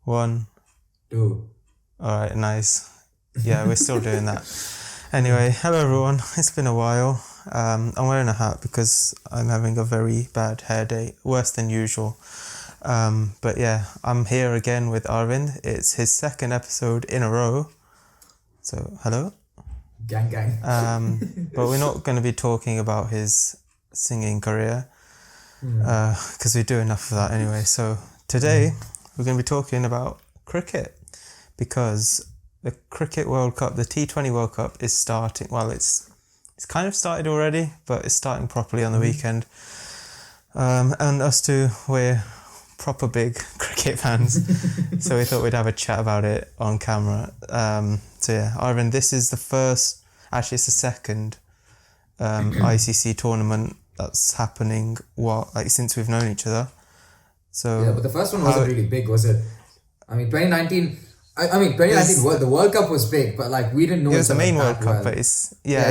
1, 2. All right, nice. Yeah, we're still doing that. Anyway, hello everyone. It's been a while. I'm wearing a hat because I'm having a very bad hair day, worse than usual. But yeah, I'm here again with Arvind. It's his second episode in a row. So, hello. Gang. But we're not going to be talking about his singing career because we do enough of that anyway. So today we're going to be talking about cricket because the Cricket World Cup, the T20 World Cup is starting. Well, it's kind of started already, but it's starting properly on the weekend. And us two, we're proper big cricket fans, so we thought we'd have a chat about it on camera. So yeah, Arvind, this is the first, actually it's the second ICC tournament that's happening since we've known each other. So yeah, but the first one wasn't really big, was it? I mean, 2019. I mean, 2019. The World Cup was big, but like we didn't know it was the main World Cup, well. but it's yeah.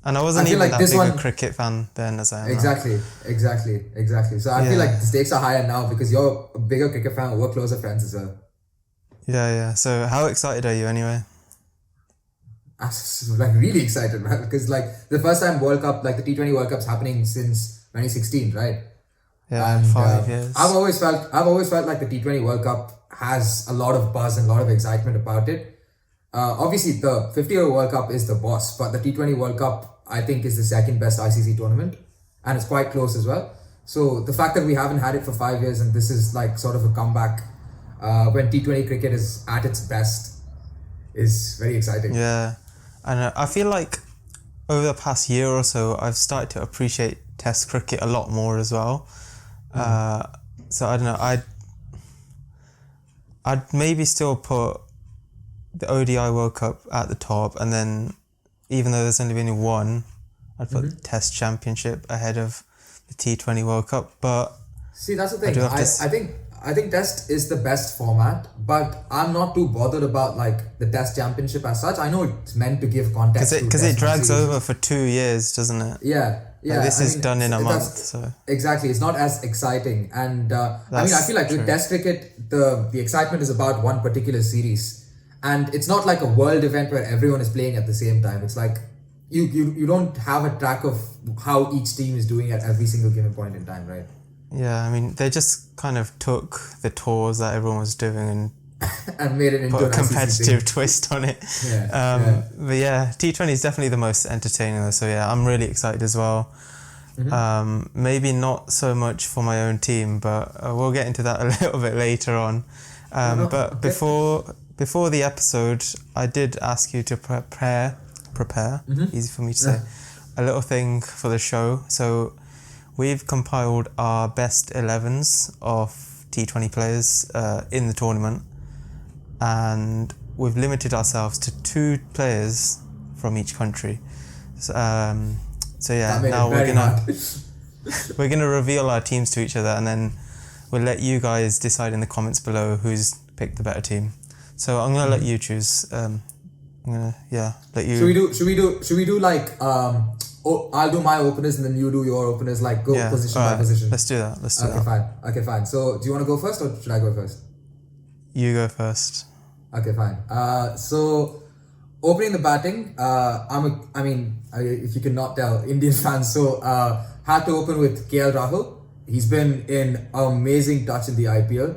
And I wasn't even like that big a cricket fan then as I am now. Exactly. So I feel like the stakes are higher now because you're a bigger cricket fan. We're closer friends as well. Yeah. So how excited are you anyway? I'm like really excited, man, because like the first time World Cup, like the T20 World Cup's happening since 2016, right? Yeah, and 5 years. I've always felt like the T20 World Cup has a lot of buzz and a lot of excitement about it. Obviously, the 50-year World Cup is the boss, but the T20 World Cup, I think, is the second best ICC tournament, and it's quite close as well. So the fact that we haven't had it for 5 years and this is like sort of a comeback when T20 cricket is at its best is very exciting. Yeah, and I feel like over the past year or so, I've started to appreciate Test cricket a lot more as well. So I don't know, I'd maybe still put the ODI World Cup at the top, and then even though there's only been one, I'd put the Test Championship ahead of the T20 World Cup. But see, that's the thing. I think Test is the best format, but I'm not too bothered about like the Test Championship as such. I know it's meant to give context because it drags over for 2 years, doesn't it? Yeah. Like this is done in a month, so exactly, it's not as exciting. And I feel like with Test cricket, the excitement is about one particular series, and it's not like a world event where everyone is playing at the same time. It's like you don't have a track of how each team is doing at every single given point in time, right? Yeah, I mean they just kind of took the tours that everyone was doing and made it into put a competitive twist on it. But yeah, T20 is definitely the most entertaining though, so yeah, I'm really excited as well. Maybe not so much for my own team, but we'll get into that a little bit later on. But before the episode, I did ask you to prepare, easy for me to say, a little thing for the show. So we've compiled our best 11s of T20 players in the tournament, and we've limited ourselves to 2 players from each country. So yeah, now we're gonna reveal our teams to each other, and then we'll let you guys decide in the comments below who's picked the better team. So I'm gonna let you choose. I'm gonna let you. Should we do like I'll do my openers and then you do your openers, like go position by position. Let's do that. Okay, fine. So do you want to go first or should I go first? You go first. Okay, fine. So opening the batting, if you cannot tell, Indian fans. So had to open with Rahul. He's been in amazing touch in the IPL.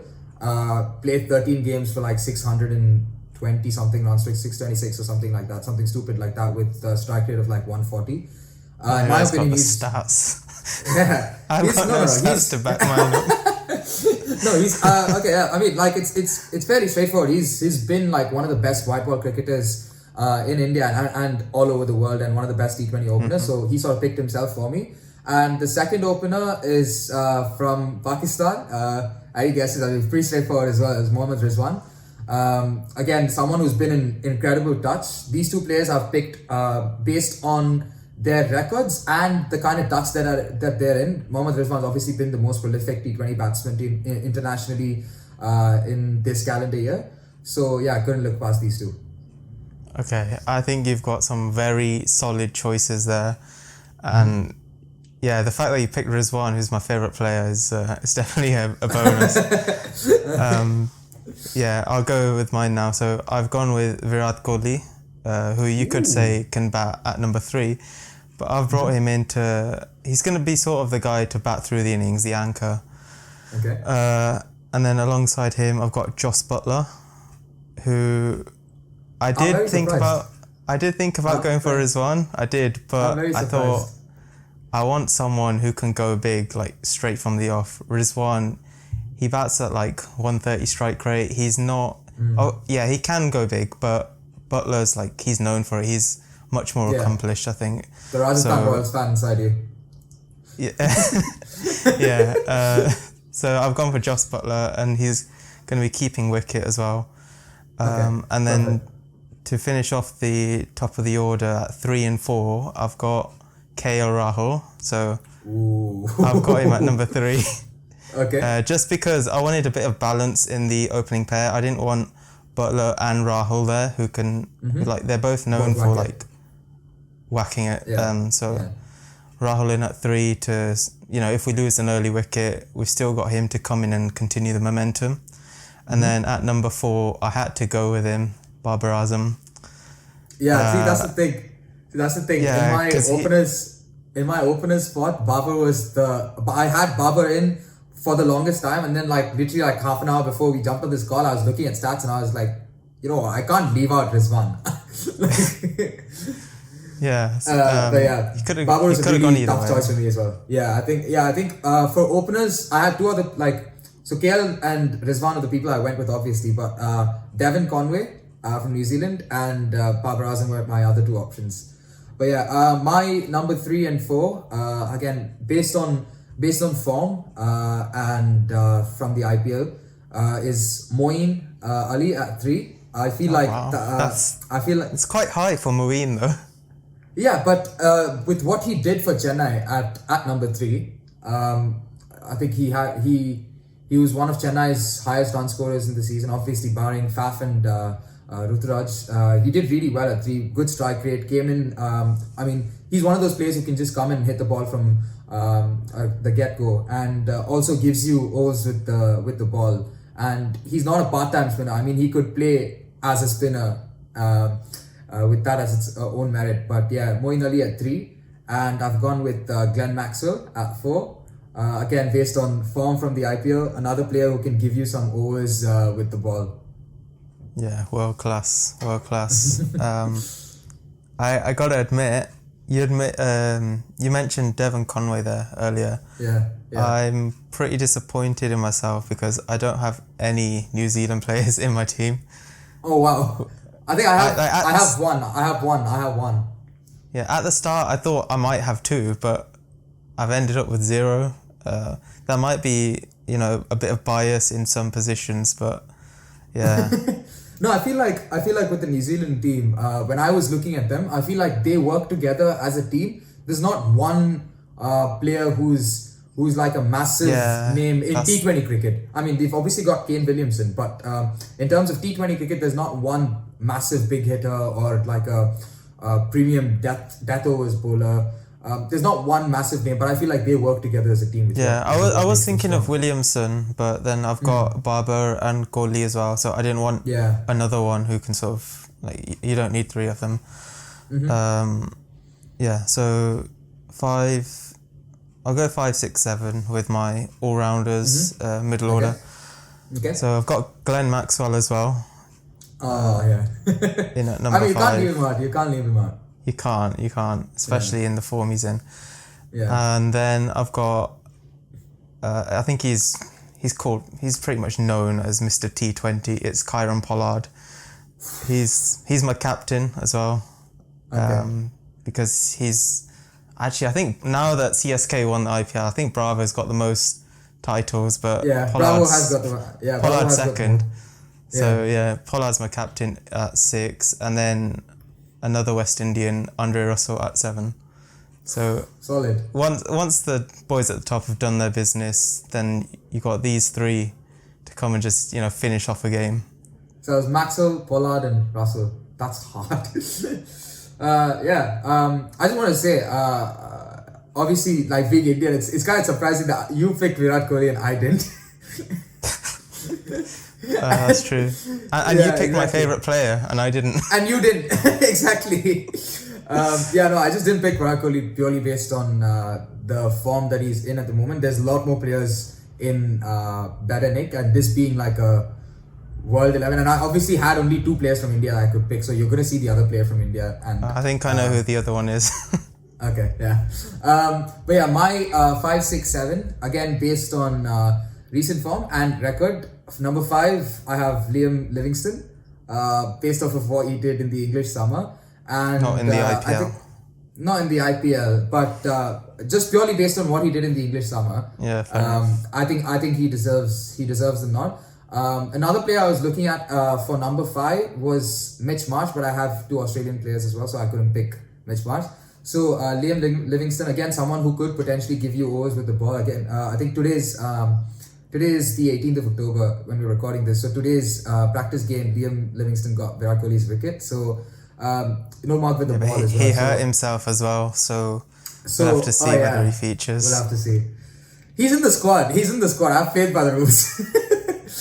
Played 13 games for like 620 something runs, 626 or something like that, something stupid like that, with a strike rate of like 140. In my opinion, he's stats. Yeah, I've got no stats to back mine up. No, he's okay. Yeah, I mean, like it's fairly straightforward. He's been like one of the best white ball cricketers in India and all over the world, and one of the best T20 openers. So he sort of picked himself for me. And the second opener is from Pakistan. I guess it's pretty straightforward as well. It's Mohammed Rizwan. Again, someone who's been in incredible touch. These two players I've picked based on their records and the kind of touch that they're in. Mohammed Rizwan's obviously been the most prolific T20 batsman internationally in this calendar year. So yeah, I couldn't look past these two. Okay, I think you've got some very solid choices there, and yeah, the fact that you picked Rizwan, who's my favourite player, is definitely a bonus. Yeah, I'll go with mine now. So I've gone with Virat Kohli, who you could say can bat at number 3. But I've brought him into... He's going to be sort of the guy to bat through the innings, the anchor. Okay. And then alongside him, I've got Jos Buttler, who I did think about going for Rizwan. I did, but I thought I want someone who can go big, like straight from the off. Rizwan, he bats at like 130 strike rate. He's not... Oh, yeah, he can go big, but Butler's like, he's known for it. He's much more accomplished, I think. The Rajasthan Royals fan inside you. Yeah. Yeah. So I've gone for Jos Buttler, and he's going to be keeping wicket as well. And then to finish off the top of the order at 3 and 4, I've got KL Rahul. So I've got him at number 3. Okay. Just because I wanted a bit of balance in the opening pair. I didn't want Buttler and Rahul there, who can like, they're both known for like whacking it. Rahul in at 3 to, if we lose an early wicket, we've still got him to come in and continue the momentum. And then at number 4, I had to go with him, Babar Azam. Yeah, see, that's the thing. Yeah, in my openers spot, Babar was I had Babar in for the longest time, and then like literally like half an hour before we jumped on this call, I was looking at stats and I was like, I can't leave out Rizwan. Yeah. But yeah, Babar was a really tough choice for me as well. I think for openers, I had 2 other, so KL and Rizwan are the people I went with, obviously, but Devon Conway from New Zealand and Babar Azam were my other 2 options. But yeah, my number 3 and 4, again, based on form and from the IPL, is Moeen Ali at 3. I feel it's quite high for Moeen though. Yeah, but with what he did for Chennai at number 3, I think he was one of Chennai's highest run scorers in the season, obviously barring Faf and Ruturaj. He did really well at 3, good strike rate, came in, he's one of those players who can just come and hit the ball from the get-go, and also gives you overs with the ball. And he's not a part-time spinner. He could play as a spinner with that as its own merit. But yeah, Moeen Ali at 3, and I've gone with Glenn Maxwell at 4. Again, based on form from the IPL, another player who can give you some overs with the ball. Yeah, world class. I gotta admit, you mentioned Devon Conway there earlier. Yeah. I'm pretty disappointed in myself because I don't have any New Zealand players in my team. Oh wow! I think I have one. Yeah, at the start I thought I might have 2, but I've ended up with 0. That might be, a bit of bias in some positions, but yeah. No, I feel like with the New Zealand team, when I was looking at them, I feel like they work together as a team. There's not one player who's like a massive name in T20 cricket. They've obviously got Kane Williamson, but in terms of T20 cricket, there's not one massive big hitter or like a premium death overs bowler. There's not one massive name, but I feel like they work together as a team. I was thinking of Williamson, but then I've got Babar and Kohli as well, so I didn't want another one who can sort of, like, you don't need 3 of them. So 5... I'll go 5, 6, 7 with my all-rounders, middle order. Okay. So I've got Glenn Maxwell as well. Oh, yeah. In at number 5. You can't leave him out. You can't, especially in the form he's in. Yeah. And then I've got, I think he's pretty much known as Mr. T20. It's Kieron Pollard. He's my captain as well. Because he's... Actually, I think now that CSK won the IPL, I think Bravo's got the most titles, but Bravo has got the Pollard's second. So Pollard's my captain at 6, and then another West Indian, Andre Russell, at 7. So solid. Once the boys at the top have done their business, then you got these 3 to come and just finish off a game. So it was Maxwell, Pollard, and Russell. That's hard. I just want to say, obviously, like being Indian, it's kind of surprising that you picked Virat Kohli and I didn't. That's true. And you picked my favourite player, and I didn't. And you didn't. Exactly. I just didn't pick Virat Kohli purely based on the form that he's in at the moment. There's a lot more players in better nick, and this being like a World 11, and I obviously had only 2 players from India that I could pick, so you're going to see the other player from India. And I think I know who the other one is. Okay, yeah. But yeah, my 5, 6, 7, again based on recent form and record. Number 5, I have Liam Livingston, based off of what he did in the English summer. And not in the IPL. Not in the IPL, but just purely based on what he did in the English summer. Yeah, fair enough. I think he deserves the nod. Another player I was looking at for number 5 was Mitch Marsh, but I have 2 Australian players as well, so I couldn't pick Mitch Marsh. So Liam Livingston, again, someone who could potentially give you overs with the ball. Again, I think today is the 18th of October when we're recording this. So today's practice game, Liam Livingston got Virat Kohli's wicket. So no mark with the ball as well. He hurt himself as well, so we'll have to see whether he features. We'll have to see. He's in the squad. I've played by the rules.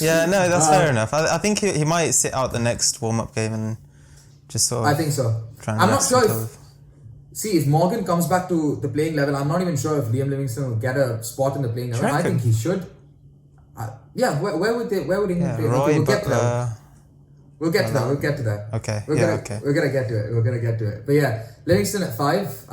Yeah, no, that's fair enough. I think he might sit out the next warm-up game and just sort of... I think so. I'm not sure if... See, if Morgan comes back to the playing level, I'm not even sure if Liam Livingston will get a spot in the playing level. I think he should. Where would England play? Roy, okay, we'll get to that. Okay. We're gonna get to it. But yeah, Livingston at 5.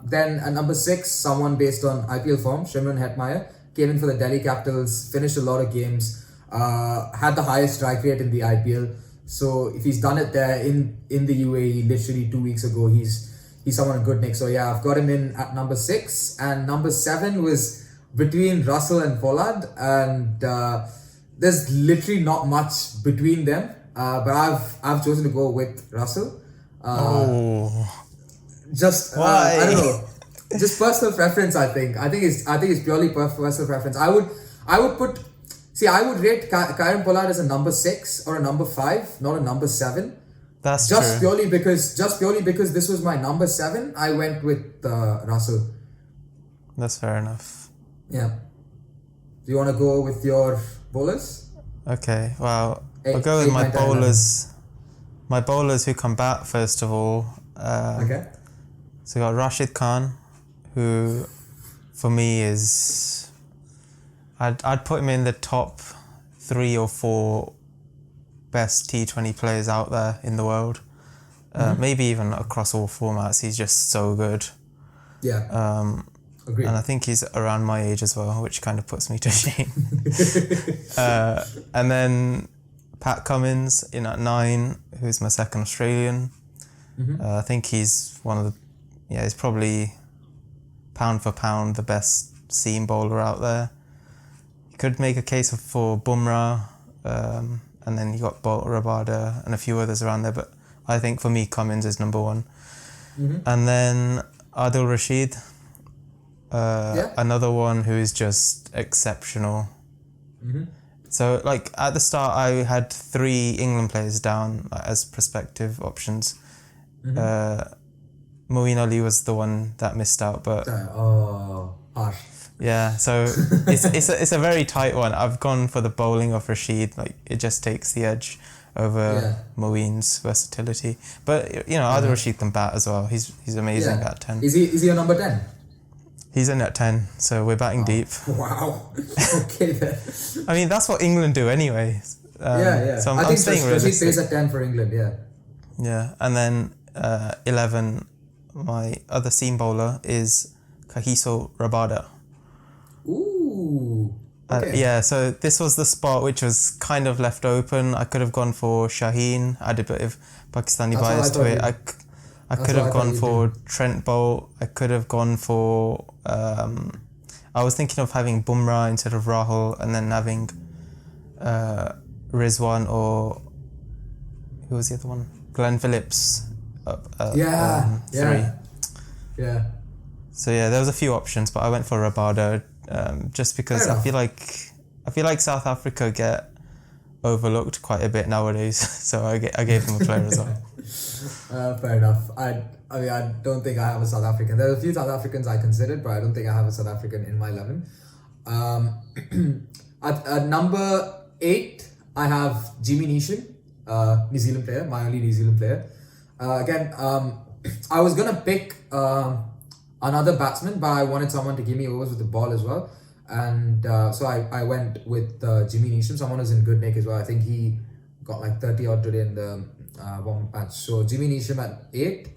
Then at number 6, someone based on IPL form, Shimron Hetmeyer, came in for the Delhi Capitals, finished a lot of games, had the highest strike rate in the IPL. So if he's done it there in the UAE literally 2 weeks ago, he's someone in good nick. So yeah, I've got him in at number 6, and number 7 was between Russell and Pollard, and there's literally not much between them. But I've chosen to go with Russell. Just why? I don't know. Just personal preference. I think it's purely personal preference. I would put. See, I would rate Kieron Pollard as a number 6 or a number 5, not a number 7. That's just true. purely because this was my number 7. I went with Russell. That's fair enough. Yeah. Do you want to go with your bowlers? Okay. Well, I'll go with my bowlers. My bowlers who come back first of all. Okay. So we got Rashid Khan, who for me is... I'd put him in the top 3 or 4 best T20 players out there in the world. Maybe even across all formats. He's just so good. Yeah. Agreed. And I think he's around my age as well, which kind of puts me to shame. And then Pat Cummins in at 9, who's my second Australian. I think he's he's probably pound for pound the best seam bowler out there. You could make a case for Bumrah, and then you got Bolt, Rabada, and a few others around there. But I think for me, Cummins is number 1. And then Adil Rashid, another one who is just exceptional. So, like, at the start, I had 3 England players down as prospective options. Moeen Ali was the one that missed out, but... harsh. Yeah, so it's a very tight one. I've gone for the bowling of Rashid. Like, it just takes the edge over Moeen's versatility. But, Adil Rashid can bat as well. He's amazing at 10. Is he a number 10? He's in at 10, so we're batting deep. Wow. Okay then. I mean, that's what England do anyway. So I think Rashid plays at 10 for England, yeah. Yeah, and then 11, my other seam bowler is Kagiso Rabada. Ooh. Okay. So this was the spot which was kind of left open. I could have gone for Shaheen. I did a bit of Pakistani bias to it. I could have gone for Trent Bolt. I could have gone for... I was thinking of having Bumrah instead of Rahul, and then having Rizwan or... Who was the other one? Glenn Phillips. 3. Yeah. So there was a few options, but I went for Rabada just because I feel like South Africa get overlooked quite a bit nowadays. So I gave them a player as well. Fair enough. I mean, I don't think I have a South African. There are a few South Africans I considered, but I don't think I have a South African in my 11. At number 8, I have Jimmy Neesham, New Zealand player, my only New Zealand player. Again, I was going to pick another batsman, but I wanted someone to give me overs with the ball as well. And so I went with Jimmy Neesham, someone who's in good nick as well. I think he got like 30 odd today in the warm-up match. So Jimmy Neesham at 8,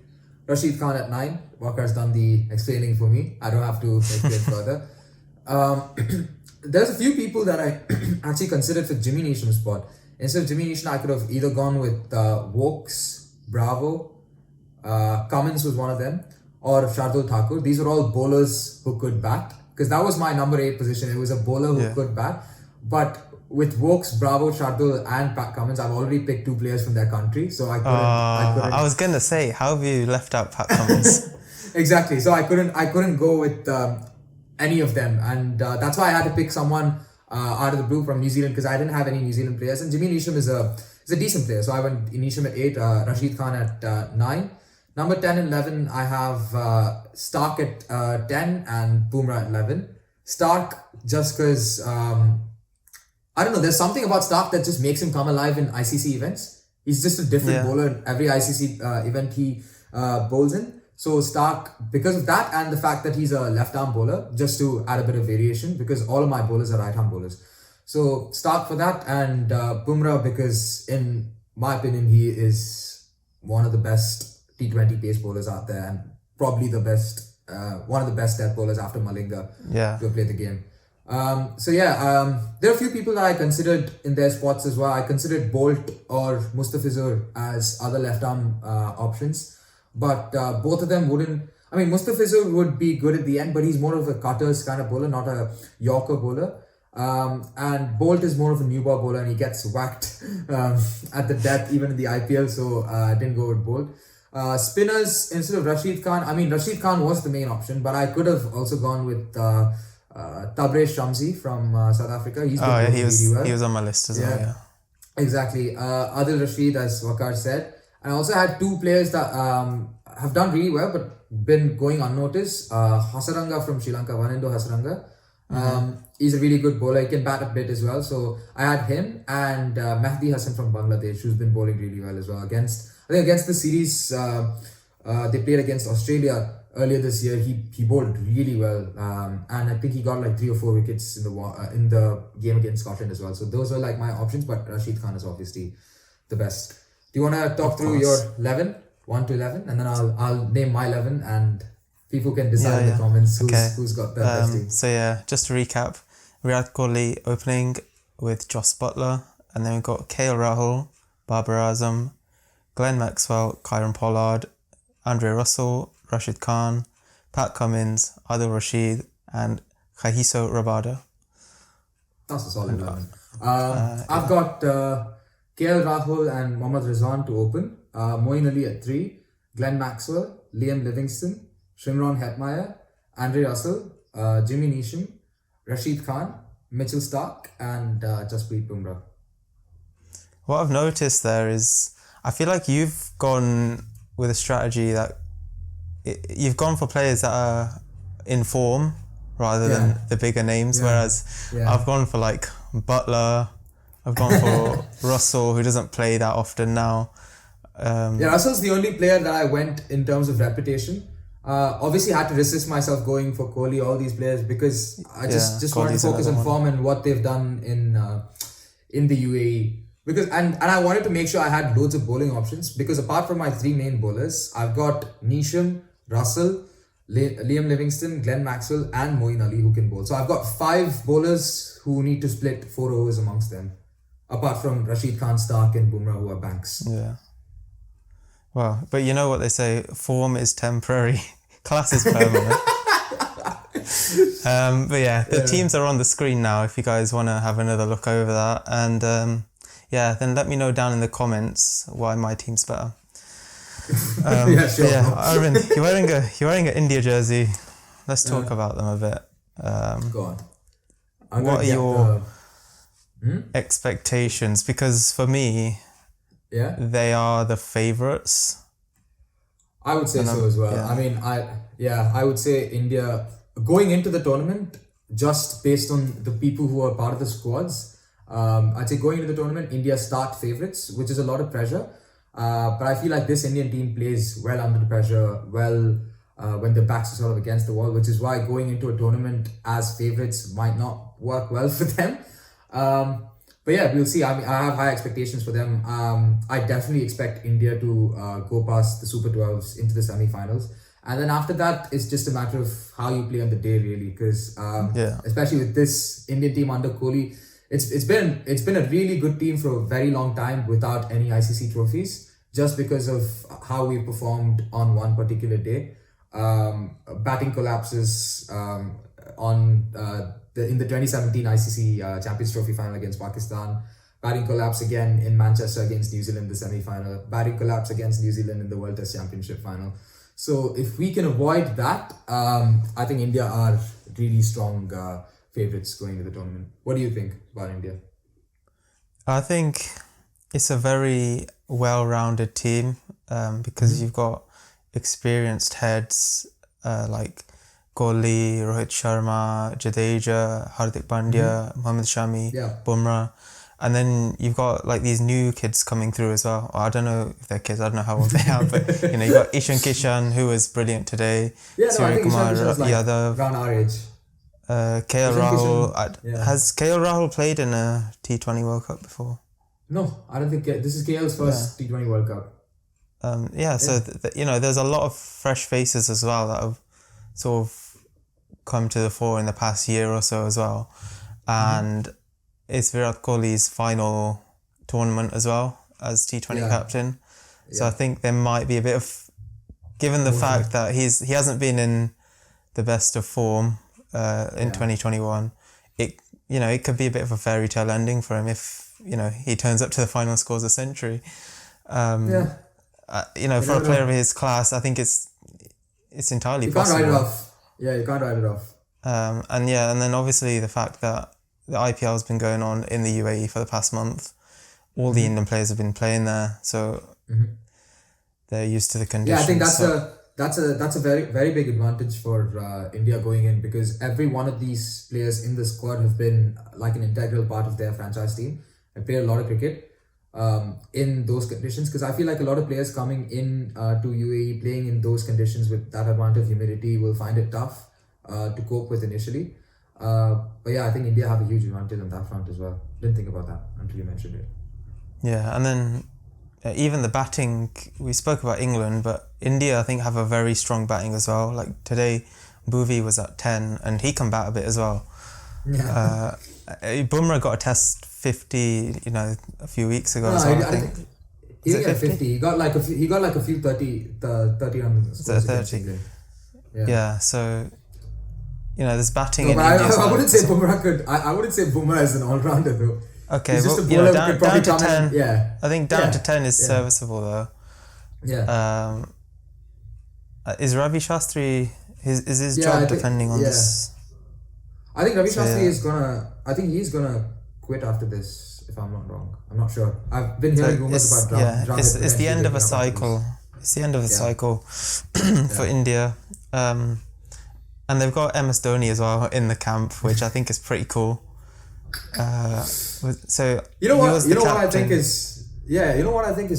Rashid Khan at 9. Waqar's done the explaining for me. I don't have to explain further. There's a few people that I actually considered for Jimmy Neesham's spot. Instead of Jimmy Neesham, I could have either gone with Wokes, Bravo, Cummins was one of them, or Shardul Thakur. These are all bowlers who could bat, because that was my number 8 position. It was a bowler who could bat. But with Wokes, Bravo, Shardul and Pat Cummins, I've already picked 2 players from their country, so I couldn't. I was gonna say, how have you left out Pat Cummins? Exactly. So I couldn't go with any of them, and that's why I had to pick someone out of the blue from New Zealand, because I didn't have any New Zealand players. And Jimmy Neesham is a decent player, so I went Neesham at 8, Rashid Khan at 9. Number 10 and 11, I have Stark at 10 and Bumrah at 11. Stark, just because, I don't know, there's something about Stark that just makes him come alive in ICC events. He's just a different bowler in every ICC event he bowls in. So Stark, because of that and the fact that he's a left-arm bowler, just to add a bit of variation, because all of my bowlers are right-arm bowlers. So Stark for that, and Bumrah, because in my opinion, he is one of the best T20 pace bowlers out there, and probably the best, one of the best death bowlers after Malinga to play the game. There are a few people that I considered in their spots as well. I considered Bolt or Mustafizur as other left-arm options. But both of them wouldn't. I mean, Mustafizur would be good at the end, but he's more of a cutters kind of bowler, not a Yorker bowler. And Bolt is more of a new ball bowler, and he gets whacked at the death even in the IPL, so I didn't go with Bolt. Spinners, instead of Rashid Khan, I mean, Rashid Khan was the main option, but I could have also gone with Tabraiz Shamsi from South Africa. He's been really well. He was on my list as well, yeah. Exactly. Adil Rashid, as Waqar said. And I also had 2 players that have done really well but been going unnoticed. Hasaranga from Sri Lanka, Vanendo Hasaranga. He's a really good bowler. He can bat a bit as well. So I had him and Mehdi Hassan from Bangladesh, who's been bowling really well as well. I think against the series they played against Australia earlier this year, he bowled really well. And I think he got like 3 or 4 wickets in the game against Scotland as well. So those are like my options, but Rashid Khan is obviously the best. Do you want to talk through your 11, 1 to 11, and then I'll name my 11, and people can decide in the comments who's got the best team. So just to recap, Virat Kohli opening with Jos Buttler, and then we've got KL Rahul, Babar Azam, Glenn Maxwell, Kieron Pollard, Andre Russell, Rashid Khan, Pat Cummins, Adil Rashid, and Kagiso Rabada. That's a solid 11. I've got KL Rahul and Mohammad Rizwan to open, Moeen Ali at 3, Glenn Maxwell, Liam Livingston, Shimron Hetmeyer, Andre Russell, Jimmy Neesham, Rashid Khan, Mitchell Stark, and Jasprit Bumrah. What I've noticed there is, I feel like you've gone with a strategy that you've gone for players that are in form rather than the bigger names, whereas I've gone for like Butler, I've gone for Russell, who doesn't play that often now. Russell's the only player that I went in terms of reputation. Obviously, I had to resist myself going for Kohli, all these players, because I just wanted to focus on form and what they've done in the UAE. Because and I wanted to make sure I had loads of bowling options, because apart from my 3 main bowlers, I've got Neesham, Russell, Liam Livingston, Glenn Maxwell, and Moeen Ali who can bowl. So I've got 5 bowlers who need to split 4 overs amongst them, apart from Rashid Khan, Stark, and Bumrah, who are banks. Yeah. Well, but you know what they say, form is temporary, class is permanent. The teams are on the screen now if you guys want to have another look over that. And then let me know down in the comments why my team's better. Arvind, you're wearing an India jersey. Let's talk about them a bit. Go on. What are your expectations? Because for me, they are the favourites. I would say so as well. Yeah. I mean, I would say India going into the tournament, just based on the people who are part of the squads, I'd say going into the tournament, India start favourites, which is a lot of pressure. But I feel like this Indian team plays well under the pressure, when the backs are sort of against the wall, which is why going into a tournament as favourites might not work well for them. But yeah, we'll see. I mean, I have high expectations for them. I definitely expect India to go past the Super 12s into the semi-finals. And then after that, it's just a matter of how you play on the day, really. Because especially with this Indian team under Kohli, it's been a really good team for a very long time without any ICC trophies, just because of how we performed on one particular day. Batting collapses in the 2017 ICC Champions Trophy final against Pakistan. Batting collapse again in Manchester against New Zealand, the semi-final. Batting collapse against New Zealand in the World Test Championship final. So if we can avoid that, I think India are really strong favourites going to the tournament. What do you think about India? I think it's a very well-rounded team because you've got experienced heads like Kohli, Rohit Sharma, Jadeja, Hardik Pandya, Mohammed Shami, Bumrah. And then you've got like these new kids coming through as well. I don't know if they're kids, I don't know how old they are, but you've got Ishan Kishan, who was brilliant today. Surya Kumar Yadav, around our age. KL Rahul. Has KL Rahul played in a T20 World Cup before? No, I don't think this is KL's first T20 World Cup. So there's a lot of fresh faces as well that have sort of come to the fore in the past year or so as well. And it's Virat Kohli's final tournament as well as T20 captain. So I think there might be a bit of, given the fact that he hasn't been in the best of form in 2021, it could be a bit of a fairy tale ending for him if he turns up to the final, scores a century. For a player of his class, I think it's entirely possible. You can't write it off. Yeah, you can't write it off. And then obviously the fact that the IPL has been going on in the UAE for the past month, all the Indian players have been playing there, so they're used to the conditions. Yeah, I think that's a very, very big advantage for India going in, because every one of these players in the squad have been like an integral part of their franchise team and played a lot of cricket in those conditions. Because I feel like a lot of players coming in to UAE playing in those conditions with that amount of humidity will find it tough to cope with initially. But yeah, I think India have a huge advantage on that front as well. Didn't think about that until you mentioned it. Yeah, and then even the batting, we spoke about England, but India I think have a very strong batting as well. Like today, Bhuvi was at 10 and he can bat a bit as well. Yeah. Bumrah got a test 50, a few weeks ago. I think he didn't get 50. He got like a few 30 on scores. 30. Yeah, so there's batting in India. I wouldn't say Bumrah could. I wouldn't say Bumrah is an all-rounder though. Okay, down to 10. Yeah, I think down to 10 is serviceable though. Yeah. Is Ravi Shastri is his job depending on this? I think Ravi Shastri is gonna. I think he's gonna quit after this, if I'm not wrong. I'm not sure. I've been hearing rumors about Dravid. It's the end of a cycle. It's the end of a cycle for India. And they've got MS Dhoni as well in the camp, which I think is pretty cool. So what I think is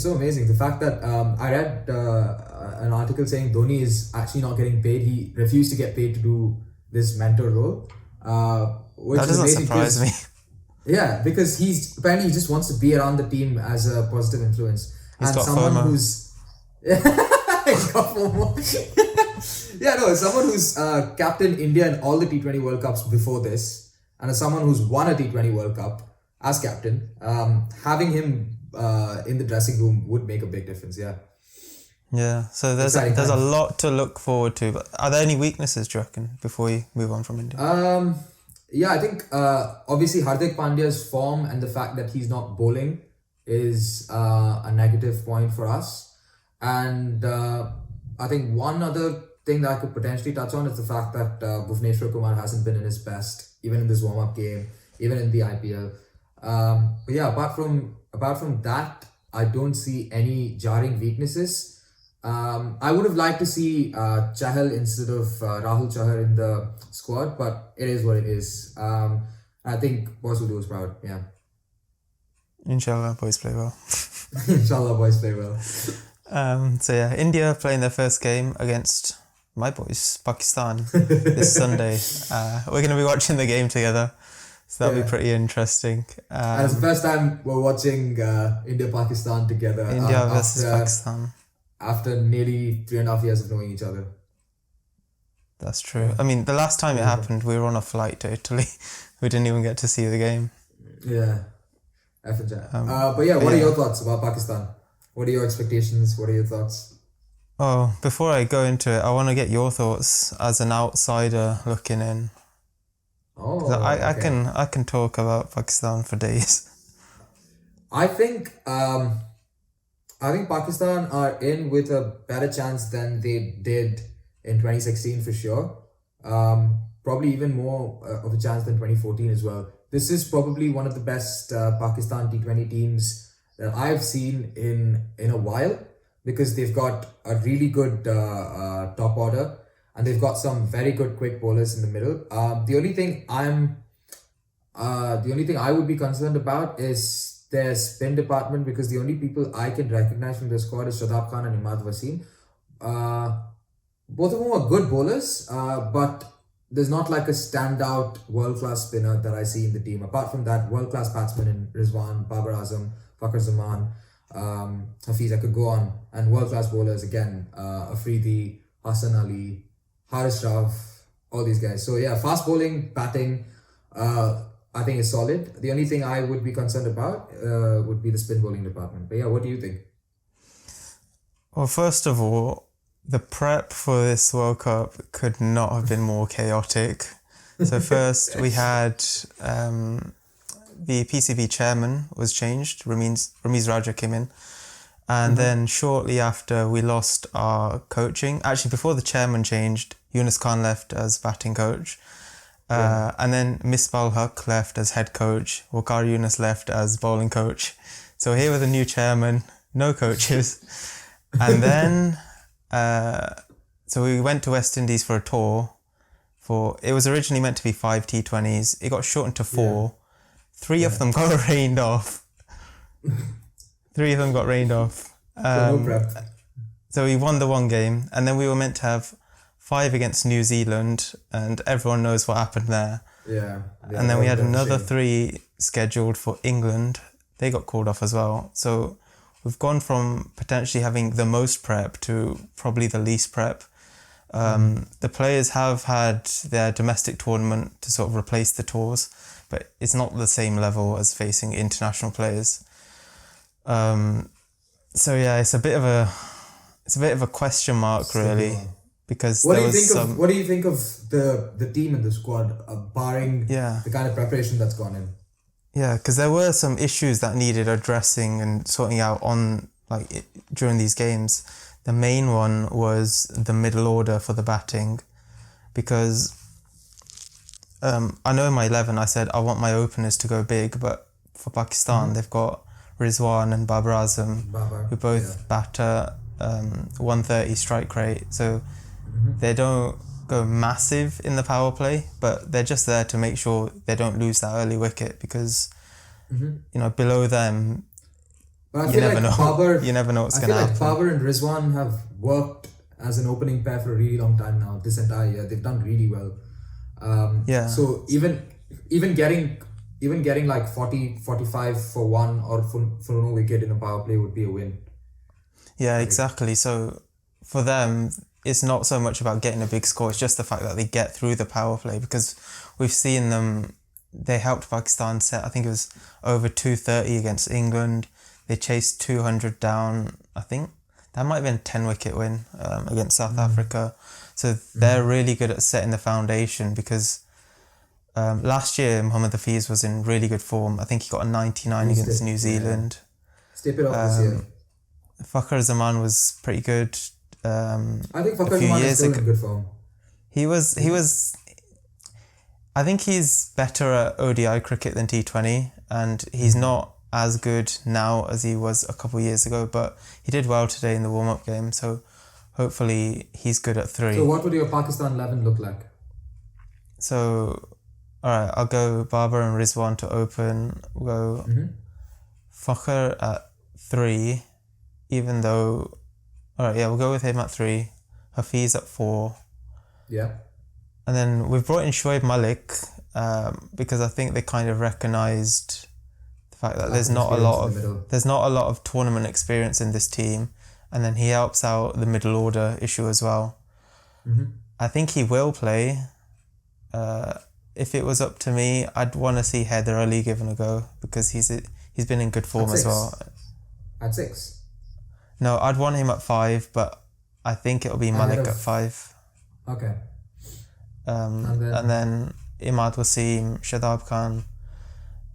so amazing. The fact that I read an article saying Dhoni is actually not getting paid. He refused to get paid to do this mentor role. Which that doesn't surprise me. Yeah, because he just wants to be around the team as a positive influence. He's got someone FOMO. Who's he's got FOMO. Someone who's captained India in all the T20 World Cups before this, and as someone who's won a T20 World Cup as captain, having him in the dressing room would make a big difference. Yeah, so there's a lot to look forward to. But are there any weaknesses, do you reckon, before we move on from India? I think obviously Hardik Pandya's form and the fact that he's not bowling is a negative point for us. And I think one other thing that I could potentially touch on is the fact that Bhuvneshwar Kumar hasn't been in his best, even in this warm-up game, even in the IPL. Apart from that, I don't see any jarring weaknesses. I would have liked to see Chahal instead of Rahul Chahar in the squad, but it is what it is. I think boys will do us proud. Yeah. Inshallah, boys play well. Inshallah, boys play well. So yeah, India playing their first game against my boys, Pakistan, this Sunday. We're going to be watching the game together, so that'll be pretty interesting. And it's the first time we're watching India-Pakistan together. India versus Pakistan. After nearly 3.5 years of knowing each other. That's true. I mean, the last time it happened, we were on a flight to Italy. We didn't even get to see the game. Yeah. But yeah, what are your thoughts about Pakistan? What are your expectations? What are your thoughts? Oh, before I go into it, I want to get your thoughts as an outsider looking in. Oh, I can talk about Pakistan for days. I think Pakistan are in with a better chance than they did in 2016 for sure. Probably even more of a chance than 2014 as well. This is probably one of the best Pakistan T20 teams that I've seen in a while, because they've got a really good top order and they've got some very good quick bowlers in the middle. The only thing I would be concerned about is their spin department, because the only people I can recognize from the squad is Shadab Khan and Imad Wasim. Both of them are good bowlers, but there's not like a standout world-class spinner that I see in the team. Apart from that, world-class batsmen in Rizwan, Babar Azam, Waqar Zaman, Hafiz, I could go on. And world-class bowlers again, Afridi, Hassan Ali, Haris Rauf, all these guys. So yeah, fast bowling, batting, I think is solid. The only thing I would be concerned about would be the spin bowling department. But yeah, what do you think? Well, first of all, the prep for this World Cup could not have been more chaotic. So first we had the PCB chairman was changed. Ramiz Raja came in. And then shortly after we lost our coaching. Actually, before the chairman changed, Yunus Khan left as batting coach. And then Misbah Haq left as head coach. Waqar Yunus left as bowling coach. So here with a new chairman, no coaches. And then... so we went to West Indies for a tour. It was originally meant to be 5 T20s. It got shortened to 4. 3 of them got rained off. 3 of them got rained off. So we won the one game, and then we were meant to have 5 against New Zealand, and everyone knows what happened there. Yeah. And then we had another 3 scheduled for England. They got called off as well. So we've gone from potentially having the most prep to probably the least prep. The players have had their domestic tournament to sort of replace the tours, but it's not the same level as facing international players. So yeah, it's a bit of a question mark really, because what do you think of the team and the squad, barring the kind of preparation that's gone in? Yeah, because there were some issues that needed addressing and sorting out during these games. The main one was the middle order for the batting, because I know in my 11 I said I want my openers to go big, but for Pakistan they've got Rizwan and Babar Azam, who both batter 130 strike rate, so they don't go massive in the power play, but they're just there to make sure they don't lose that early wicket, because below them you never know. You never know what's going to happen. I feel like Babar and Rizwan have worked as an opening pair for a really long time now. This entire year they've done really well. So even getting like 40, 45 for one or for no wicket in a power play would be a win. Yeah, exactly. So for them, it's not so much about getting a big score, it's just the fact that they get through the power play, because we've seen them, they helped Pakistan set, I think it was over 230 against England. They chased 200 down, I think. That might have been a 10 wicket win against South Africa. So they're really good at setting the foundation, because last year Mohammed Nawaz was in really good form. I think he got a 99 against New Zealand. Step it up this year. Waqar Zaman was pretty good. I think Waqar Zaman is still in good form. He was. I think he's better at ODI cricket than T20, and he's not as good now as he was a couple of years ago. But he did well today in the warm-up game, so hopefully he's good at 3. So what would your Pakistan 11 look like? So, alright, I'll go Babar and Rizwan to open. We'll go Waqar at 3, even though... Alright, yeah, we'll go with him at 3. Hafiz at 4. Yeah. And then we've brought in Shoaib Malik because I think they kind of recognised the fact that there's not a lot of tournament experience in this team, and then he helps out the middle order issue as well. I think he will play. If it was up to me, I'd want to see Haider Ali given a go because he's been in good form as well. At 6? No, I'd want him at 5, but I think it'll be Malik at 5. Okay. And then Imad Wasim, Shadab Khan,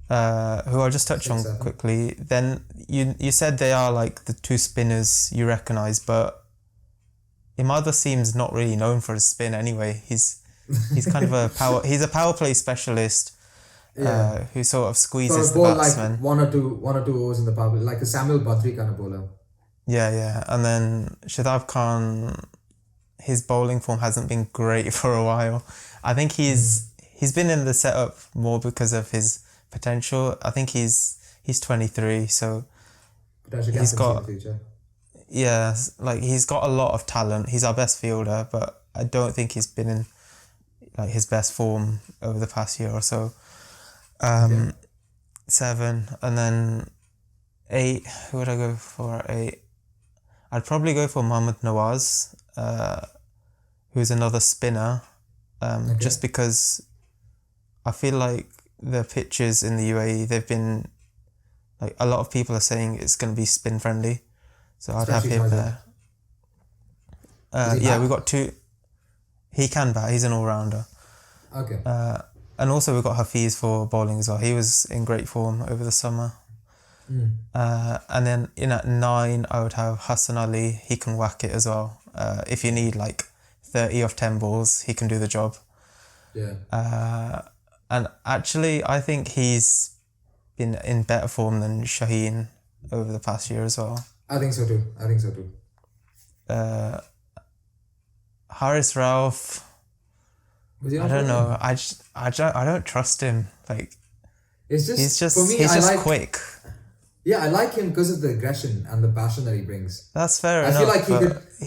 who I'll just touch on quickly. Then you said they are like the 2 spinners you recognise, but Imad Wasim's not really known for his spin anyway. He's kind of a power play specialist who sort of squeezes the batsman. Like one or two overs in the power play, like a Samuel Badri kind of bowler. Yeah. And then Shadab Khan, his bowling form hasn't been great for a while. I think he's been in the setup more because of his potential. I think he's 23, so he's got he's got a lot of talent. He's our best fielder, but I don't think he's been in like his best form over the past year or so. 7, and then 8. Who would I go for at 8? I'd probably go for Mohammed Nawaz, who's another spinner, just because I feel like the pitches in the UAE, they've been, like, a lot of people are saying it's going to be spin friendly, so I'd have him there. We've got 2. He can bat, he's an all-rounder. Okay. And also we've got Hafiz for bowling as well. He was in great form over the summer. And then in at 9, I would have Hassan Ali. He can whack it as well. If you need like 30 off 10 balls, he can do the job. Yeah. And actually, I think he's been in better form than Shaheen over the past year as well. I think so too. Haris Rauf, I don't know. I don't trust him. Like, he's just quick. Yeah, I like him because of the aggression and the passion that he brings. That's fair enough.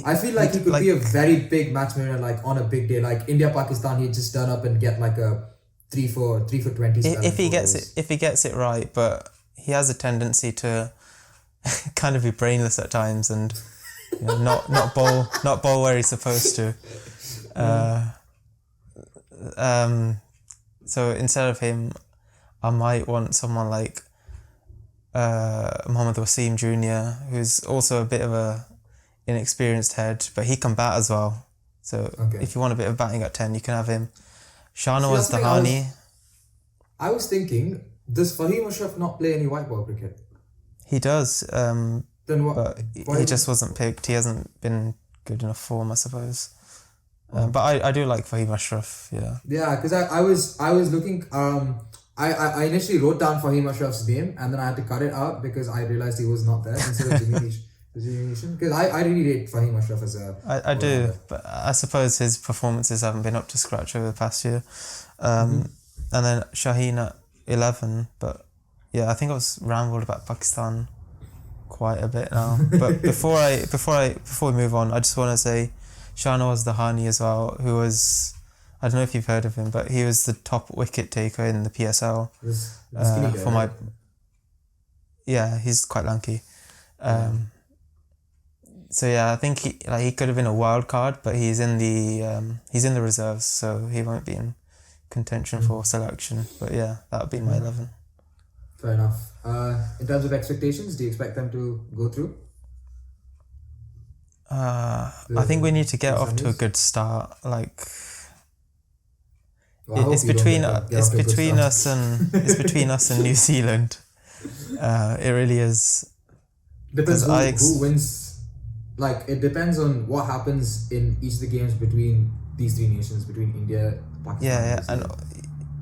I feel like he could be a very big match winner, like on a big day, like India Pakistan. He'd just turn up and get like a 3 for 20. If he gets it right, but he has a tendency to kind of be brainless at times and not bowl where he's supposed to. So instead of him, I might want someone like Mohammed Wasim Jr., who's also a bit of a inexperienced head, but he can bat as well. So if you want a bit of batting at 10, you can have him. Shahnawaz Dahani. I was thinking, does Fahim Ashraf not play any white ball cricket? He does. Then what? But he just wasn't picked. He hasn't been good enough form, I suppose. But I do like Fahim Ashraf. Yeah. Yeah, because I was looking. I initially wrote down Fahim Ashraf's name and then I had to cut it out because I realized he was not there instead of Jimmy Neesham. Because I really rate Fahim Ashraf as a... I do, but I suppose his performances haven't been up to scratch over the past year. And then Shaheen at 11, but yeah, I think I was rambled about Pakistan quite a bit now. But before we move on, I just want to say Shahnawaz Dahani as well, who was... I don't know if you've heard of him, but he was the top wicket taker in the PSL. He's quite lanky. So yeah, I think he could have been a wild card, but he's in the reserves, so he won't be in contention for selection. But yeah, that would be my 11. Fair enough. In terms of expectations, do you expect them to go through? I think we need to get off to a good start. Like. Well, it's between us and New Zealand. It really is. Depends who wins. Like, it depends on what happens in each of the games between these 3 nations, between India, Pakistan, and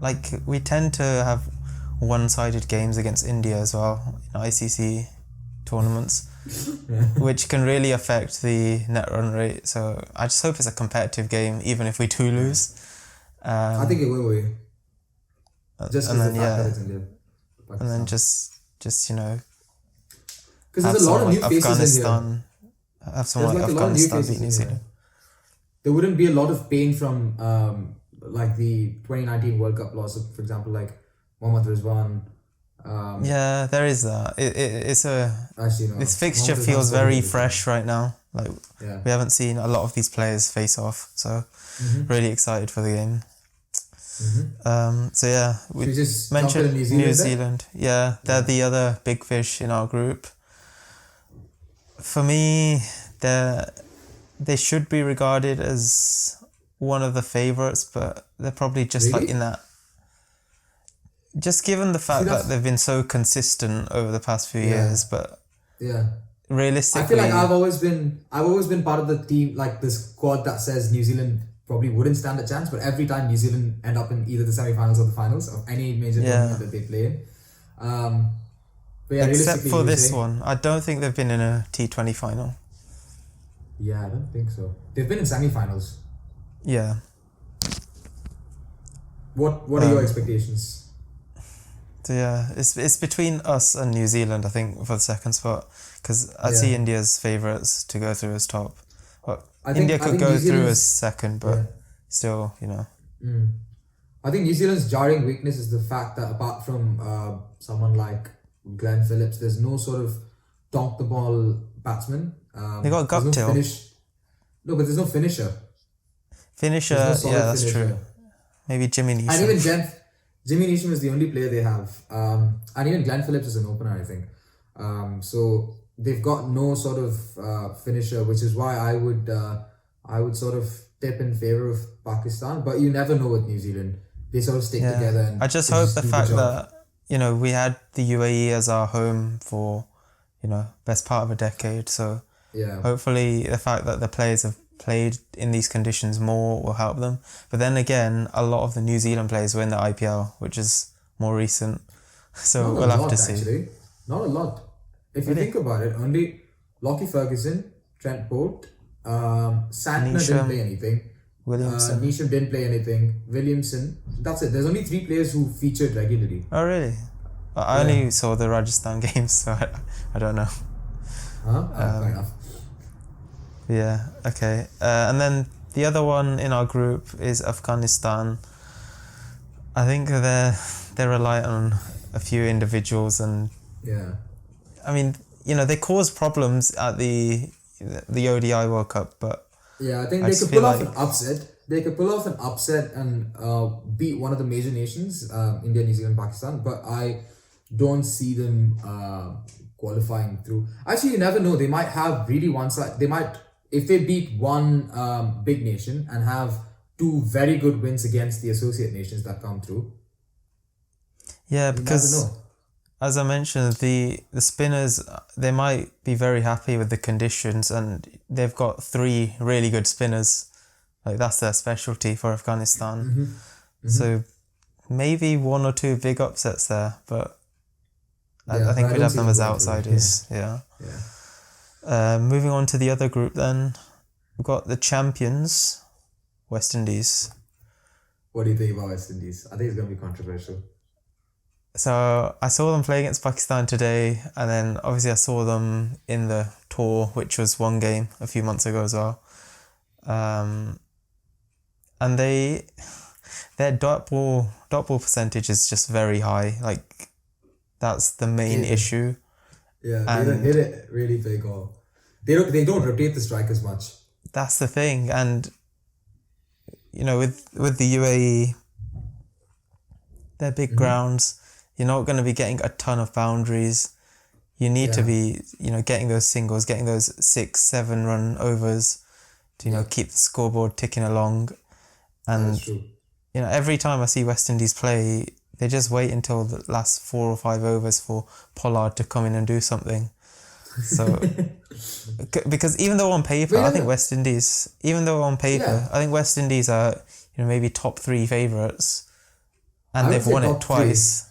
like we tend to have one-sided games against India as well in ICC. tournaments, which can really affect the net run rate. So I just hope it's a competitive game, even if we do lose. I think it will be. Just and then, that it's India. And then just because there's a lot of new faces in here. Have someone like Afghanistan beat New Zealand. There wouldn't be a lot of pain from like the 2019 World Cup loss of, for example, like Mohammed Rizwan. Yeah, there is that. This fixture Mohammed feels Rizwan's very really fresh right now. Like we haven't seen a lot of these players face off, so really excited for the game. So yeah, we just mentioned New Zealand. Yeah, they're the other big fish in our group. For me, they should be regarded as one of the favourites, but they're probably just like in that. Just given the fact that they've been so consistent over the past few years, but realistically, I feel like I've always been part of the team, like this squad that says New Zealand probably wouldn't stand a chance, but every time New Zealand end up in either the semi-finals or the finals of any major tournament that they play in. But yeah, except for this one, I don't think they've been in a T20 final. Yeah, I don't think so. They've been in semi-finals. Yeah. What are your expectations? So yeah, it's between us and New Zealand, I think, for the second spot, because I see India's favourites to go through as top. Well, India could go through as second, but still, I think New Zealand's jarring weakness is the fact that apart from someone like Glenn Phillips, there's no sort of donk the ball batsman. They got Guptill. No, but there's no finisher. That's true. Maybe Jimmy Neesham. And even Jimmy Neesham is the only player they have. And even Glenn Phillips is an opener, I think. So they've got no sort of finisher, which is why I would sort of tip in favour of Pakistan. But you never know with New Zealand. They sort of stick together. And I just hope the fact that, we had the UAE as our home for, best part of a decade. So hopefully the fact that the players have played in these conditions more will help them. But then again, a lot of the New Zealand players were in the IPL, which is more recent. So we'll have to see. Actually. Not a lot. If you think about it, only Lockie Ferguson, Trent Bolt, Santner didn't play anything. Williamson. Neesham didn't play anything. Williamson. That's it. There's only 3 players who featured regularly. Oh, really? I only saw the Rajasthan games, so I don't know. Fair enough. Yeah, okay. And then the other one in our group is Afghanistan. I think they're reliant on a few individuals, and I mean, they cause problems at the ODI World Cup, but I think they could pull off an upset. They could pull off an upset and beat one of the major nations, India, New Zealand, Pakistan, but I don't see them qualifying through. Actually, you never know. They might have really one side. They might, if they beat one big nation and have 2 very good wins against the associate nations that come through. Yeah, because as I mentioned, the spinners, they might be very happy with the conditions, and they've got 3 really good spinners. Like, that's their specialty for Afghanistan. So maybe 1 or 2 big upsets there, but I think we'd have them as outsiders. Moving on to the other group then, we've got the champions, West Indies. What do you think about West Indies? I think it's going to be controversial. So I saw them play against Pakistan today, and then obviously I saw them in the tour, which was one game a few months ago as well. And their dot ball percentage is just very high. Like, that's the main issue. Yeah, they don't hit it really big, or they don't rotate the strike as much. That's the thing, and with the UAE, they're big grounds. You're not going to be getting a ton of boundaries. You need to be, getting those singles, getting those 6-7 run overs to, keep the scoreboard ticking along. And, That's true. Every time I see West Indies play, they just wait until the last 4 or 5 overs for Pollard to come in and do something. So, because even though on paper, I think West Indies are, maybe top 3 favourites, and they've won it twice.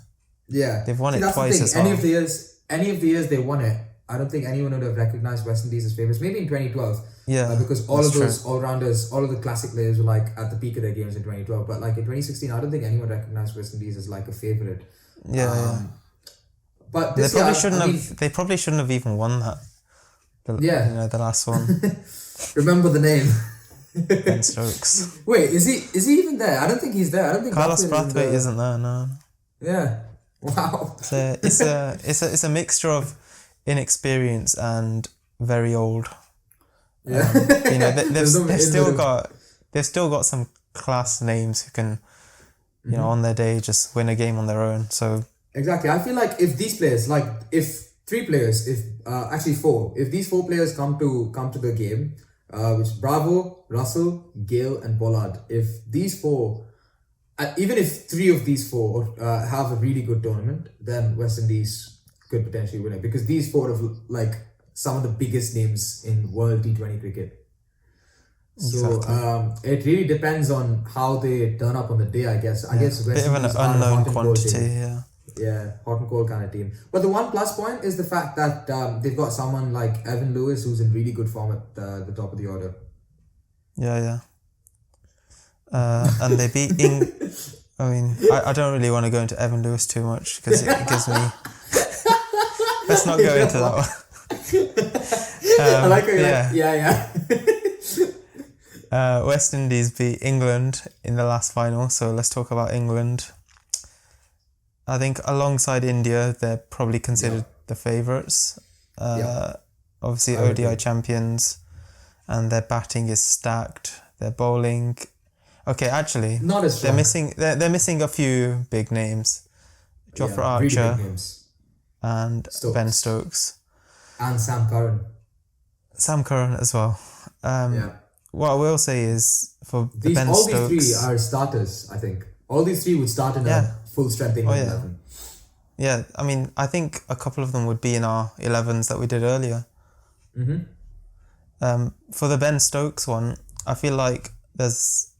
Yeah, they've won it twice as well. Any of the years they won it, I don't think anyone would have recognized West Indies as favourites. Maybe in 2012. Yeah. Because all of those all-rounders, all of the classic players were like at the peak of their games in 2012. But like in 2016, I don't think anyone recognized West Indies as like a favourite. Yeah. But they probably shouldn't have even won that. The last one. Remember the name. Ben Stokes. Wait, is he even there? I don't think he's there. I don't think Carlos Brathwaite isn't there. No. Yeah. Wow. So it's a mixture of inexperience and very old. Yeah. They've still got some class names who can, on their day just win a game on their own. So exactly, I feel like if these players, like if three players, actually four, if these four players come to the game, which is Bravo, Russell, Gale, and Pollard, if these four, even if three of these four have a really good tournament, then West Indies could potentially win it, because these four have like some of the biggest names in world T20 cricket. So exactly. It really depends on how they turn up on the day, I guess. I guess West Indies are an unknown quantity, Yeah, hot and cold kind of team. But the one plus point is the fact that they've got someone like Evan Lewis who's in really good form at the top of the order. Yeah. And they beat I don't really want to go into Evan Lewis too much because it gives me... Let's not go into that one. I like it. Yeah. West Indies beat England in the last final, so let's talk about England. I think alongside India, they're probably considered the favourites. Obviously, ODI champions, and their batting is stacked. Their bowling, okay, actually, not as strong. They're missing a few big names, Jofra Archer, really and Stokes. Ben Stokes, and Sam Curran as well. What I will say is for all these three are starters. I think all these three would start in a full strength England 11. Yeah, I mean, I think a couple of them would be in our 11s that we did earlier. For the Ben Stokes one, I feel like there's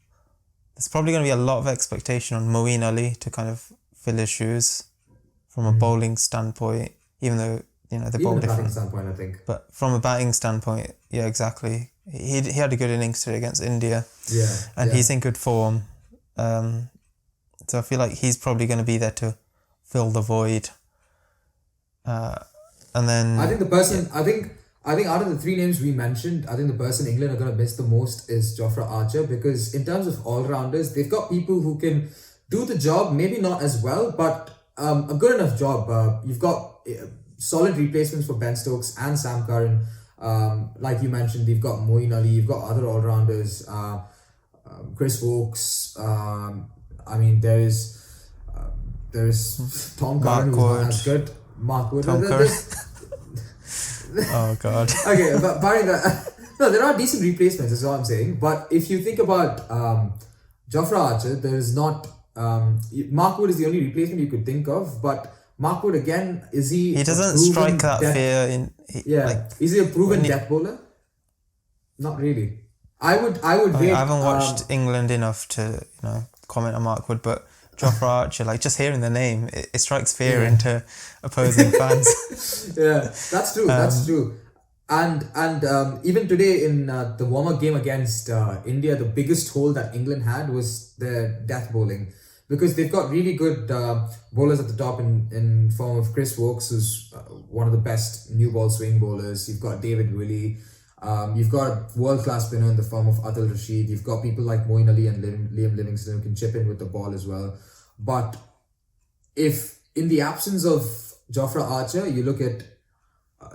probably going to be a lot of expectation on Moeen Ali to kind of fill his shoes from a bowling standpoint, even though they bowl different. Batting standpoint, I think. But from a batting standpoint, yeah, exactly. He had a good innings today against India. And he's in good form. So I feel like he's probably going to be there to fill the void. And then I think the person I think out of the three names we mentioned, I think the person England are going to miss the most is Jofra Archer, because in terms of all-rounders, they've got people who can do the job, maybe not as well, but a good enough job. You've got solid replacements for Ben Stokes and Sam Curran. Like you mentioned, you've got Moeen Ali, you've got other all-rounders, Chris Wokes. There is Tom Curran, who's not as good. Mark Wood. Tom Curran. Oh God. Okay, but barring that, no, there are decent replacements, is what I'm saying. But if you think about Jofra Archer, there is not. Mark Wood is the only replacement you could think of, but Mark Wood again, is he? He doesn't strike that fear in. Is he a proven death bowler? Not really. I would. I haven't watched England enough to comment on Mark Wood, but Jofra Archer, like just hearing the name, it strikes fear into opposing fans. Yeah, that's true. That's true. And even today in the warm-up game against India, the biggest hole that England had was their death bowling, because they've got really good bowlers at the top in form of Chris Wokes, who's one of the best new ball swing bowlers. You've got David Willey. You've got a world-class spinner in the form of Adil Rashid. You've got people like Moeen Ali and Liam Livingston who can chip in with the ball as well. But if in the absence of Jofra Archer, you look at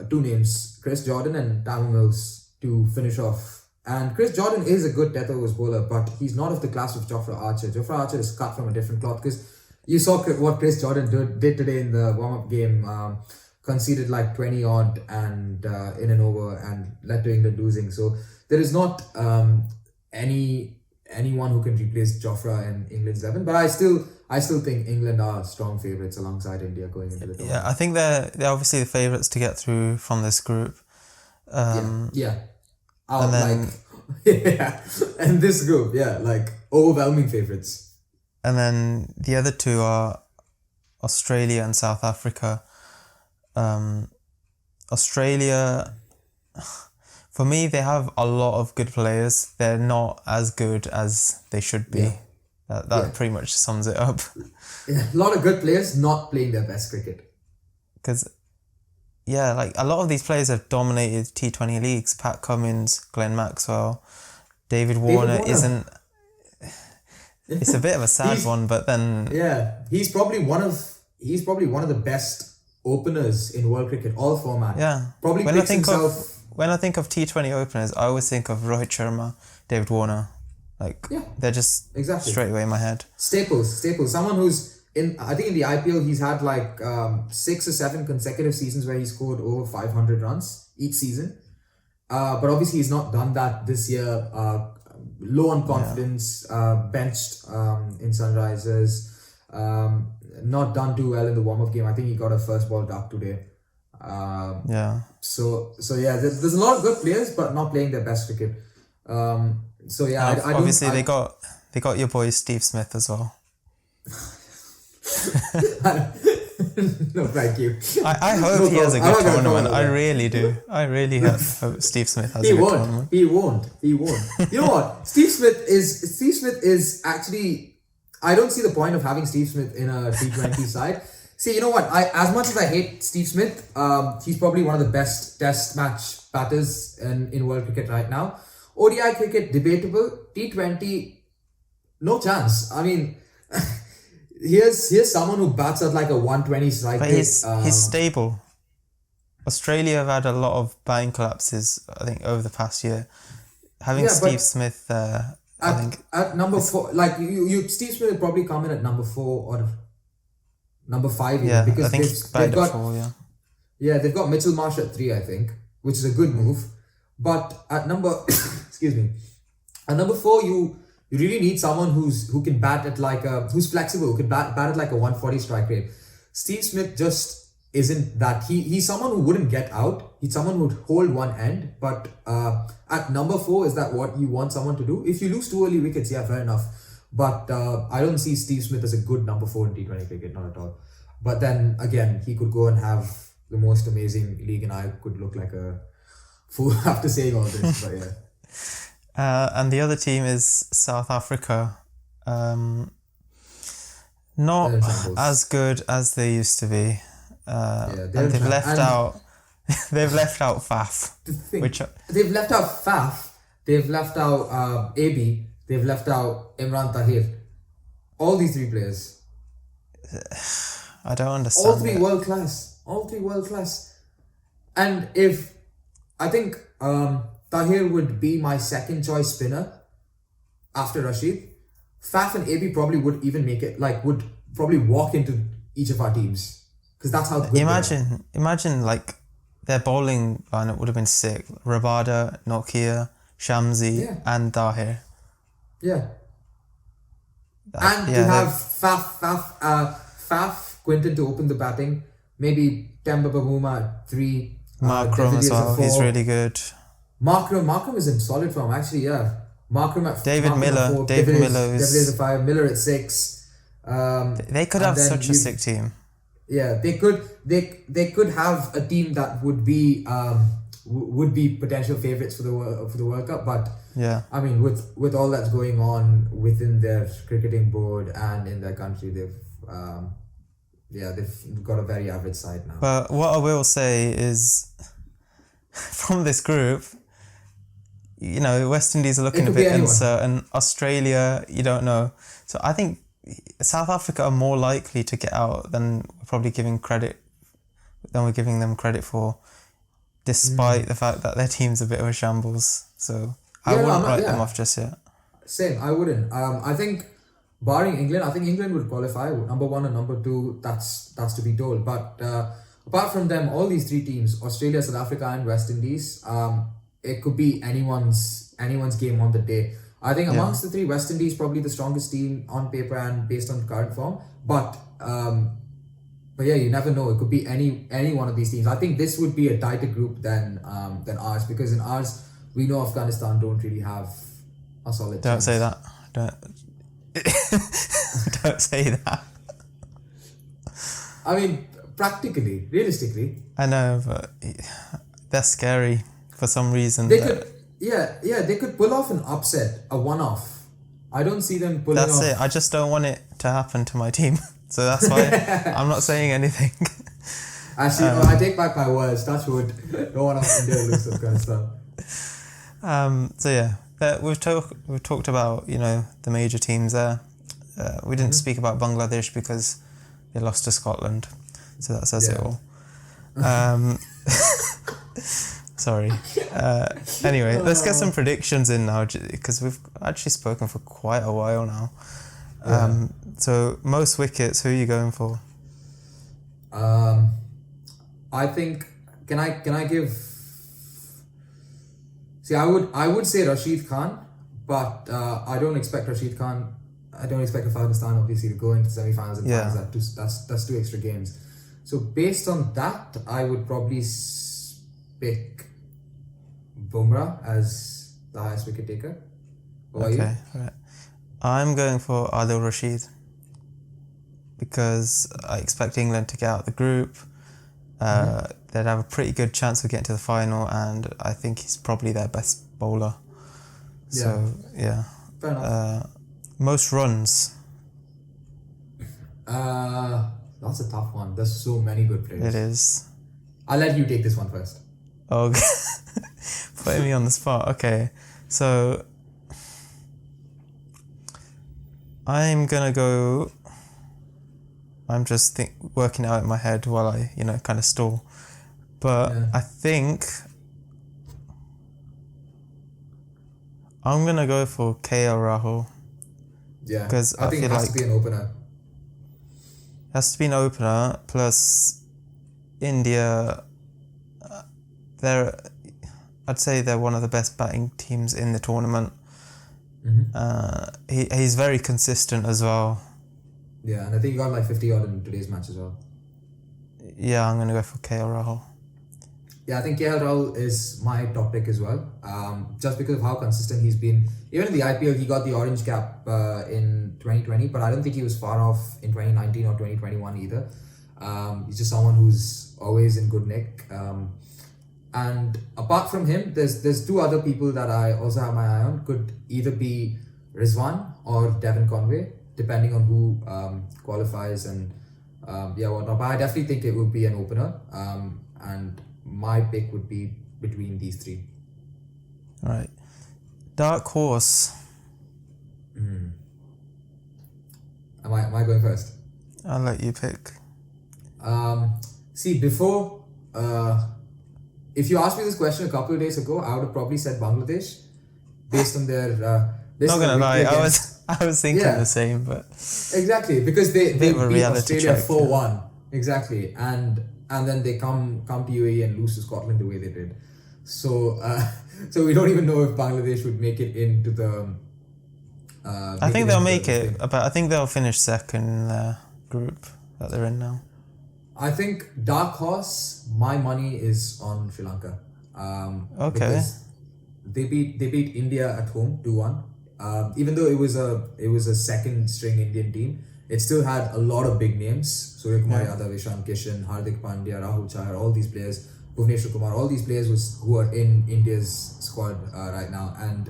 two names, Chris Jordan and Tamil Mills, to finish off. And Chris Jordan is a good death overs bowler, but he's not of the class of Jofra Archer. Jofra Archer is cut from a different cloth, because you saw what Chris Jordan did today in the warm-up game. Conceded like 20 odd and in an over and led to England losing. So there is not anyone who can replace Jofra in England's 11. But I still think England are strong favourites alongside India going into the tournament. Yeah, I think they're obviously the favourites to get through from this group. And this group, like overwhelming favourites. And then the other two are Australia and South Africa. Australia, for me, they have a lot of good players. They're not as good as they should be. Yeah. That pretty much sums it up. Yeah, a lot of good players not playing their best cricket. Because, like a lot of these players have dominated T20 leagues. Pat Cummins, Glenn Maxwell, David Warner isn't... It's a bit of a sad one, but then... Yeah, he's probably one of the best openers in world cricket, all format. Yeah. Probably when picks himself... When I think of T20 openers, I always think of Rohit Sharma, David Warner. They're just straight away in my head. Staples. Someone who's I think in the IPL he's had 6 or 7 consecutive seasons where he scored over 500 runs each season. But obviously he's not done that this year. Low on confidence, benched in Sunrisers. Not done too well in the warm-up game. I think he got a first ball duck today. So there's a lot of good players, but not playing their best cricket. Obviously they got your boy Steve Smith as well. No, thank you. I hope he has a good tournament. I really do. I really hope Steve Smith has a good tournament. He won't. You know what? Steve Smith is actually. I don't see the point of having Steve Smith in a T20 side. See, you know what? As much as I hate Steve Smith, he's probably one of the best test match batters in world cricket right now. ODI cricket, debatable. T20, no chance. I mean, here's someone who bats at like a 120 strike rate. But he's stable. Australia have had a lot of batting collapses, I think, over the past year. Having Steve Smith there, I think... At number 4, like, Steve Smith will probably come in at number 4 or... Number 5, because I think they've got 4, they've got Mitchell Marsh at 3, I think, which is a good move. But at number, at number 4, you really need someone who can bat at who's flexible, who can bat at like a 140 strike rate. Steve Smith just isn't that. He's someone who wouldn't get out. He's someone who would hold one end. But at number 4, is that what you want someone to do? If you lose 2 early wickets, fair enough. But I don't see Steve Smith as a good number 4 in T20 cricket, not at all. But then again, he could go and have the most amazing league, and I could look like a fool after saying all this. But and the other team is South Africa. Not as good as they used to be. And they've left out Faf. They've left out Faf. They've left out AB. They've left out Imran Tahir. All these 3 players. I don't understand. All 3 world class. And I think Tahir would be my second choice spinner after Rashid. Faf and AB probably would even make it, would probably walk into each of our teams. Because that's how good Imagine their bowling lineup would have been sick. Rabada, Nokia, Shamsi and Tahir. Yeah. And to have Faf, Quinton to open the batting, maybe Temba Bavuma at 3. Markram as well, he's really good. Markram is in solid form, actually, Markram at 4. David Miller is a 5, Miller at 6. They could have such a sick team. Yeah, they could have a team that would be potential favourites for the World Cup, but I mean, with all that's going on within their cricketing board and in their country, they've got a very average side now. But what I will say is, from this group, West Indies are looking a bit uncertain. Australia, you don't know. So I think South Africa are more likely to get out than we're probably giving them credit for, despite the fact that their team's a bit of a shambles. So I wouldn't write them off just yet. Same, I wouldn't. I think, barring England, I think England would qualify. Number 1 and number 2, that's to be told. But apart from them, all these 3 teams, Australia, South Africa and West Indies, it could be anyone's game on the day. I think amongst the 3, West Indies probably the strongest team on paper and based on current form. But you never know. It could be any one of these teams. I think this would be a tighter group than ours, because in ours we know Afghanistan don't really have a solid. Don't say that. Don't say that. I mean, practically, realistically. I know, but they're scary for some reason. They could, they could pull off an upset, a one-off. I don't see them pulling off. That's it. I just don't want it to happen to my team. So that's why I'm not saying anything. Actually, no, I take back my words. Touch wood. No one else in there looks Afghanistan. So yeah, we've talked about, you know, the major teams there. We didn't speak about Bangladesh because they lost to Scotland, so that says it all. Sorry. Anyway, let's get some predictions in now because we've actually spoken for quite a while now. So most wickets, who are you going for? I think can I give? See, I would say Rashid Khan, but I don't expect Rashid Khan. I don't expect Afghanistan obviously to go into semi-finals and finals. That's 2 extra games. So based on that, I would probably pick Bumrah as the highest wicket taker. What about you? Right. I'm going for Adil Rashid because I expect England to get out of the group. They'd have a pretty good chance of getting to the final, and I think he's probably their best bowler. So yeah. Fair enough. Most runs. That's a tough one. There's so many good players. It is. I'll let you take this one first. Okay. Putting me on the spot. Okay. So I'm gonna go. I'm just working out in my head while I, kind of stall. But I think I'm gonna go for KL Rahul. Yeah, because I think it has to be an opener. Has to be an opener. Plus, India, I'd say they're one of the best batting teams in the tournament. He's very consistent as well. Yeah, and I think he got like 50 odd in today's match as well. Yeah, I'm gonna go for KL Rahul. Yeah, I think KL Rahul is my top pick as well. Just because of how consistent he's been. Even in the IPL, he got the orange cap in 2020, but I don't think he was far off in 2019 or 2021 either. He's just someone who's always in good nick. And apart from him, there's 2 other people that I also have my eye on. Could either be Rizwan or Devon Conway, depending on who qualifies and whatnot. But I definitely think it would be an opener. And my pick would be between these 3. All right. Dark horse. Am I going first? I'll let you pick. See, before, if you asked me this question a couple of days ago, I would have probably said Bangladesh, based on their. Not gonna lie, I was thinking the same, but exactly because they beat Australia 4-1 exactly, and then they come to UAE and lose to Scotland the way they did. So so we don't even know if Bangladesh would make it into the. I think they'll make it, but I think they'll finish second in the group that they're in now. I think dark horse. My money is on Sri Lanka. Okay. Because they beat India at home 2-1. Even though it was a second string Indian team, it still had a lot of big names. Surya Kumar Yadav, Ishan Kishan, Hardik Pandya, Rahul Chahar, all these players, Bhuvneshwar Kumar, all these players who are in India's squad right now, and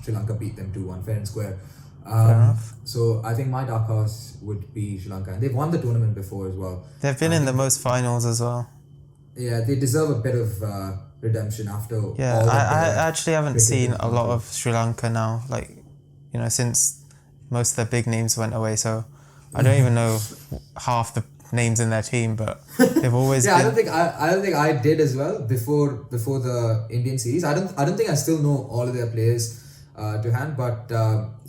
Sri Lanka beat them 2-1 fair and square. Fair enough. So I think my dark horse would be Sri Lanka, and they've won the tournament before as well. They've been in the most finals as well. Yeah, they deserve a bit of redemption after. Yeah, I actually haven't seen a lot of Sri Lanka now, since most of their big names went away. So I don't even know half the names in their team, but they've always been. I don't think I did as well before the Indian series. I don't think I still know all of their players to hand, but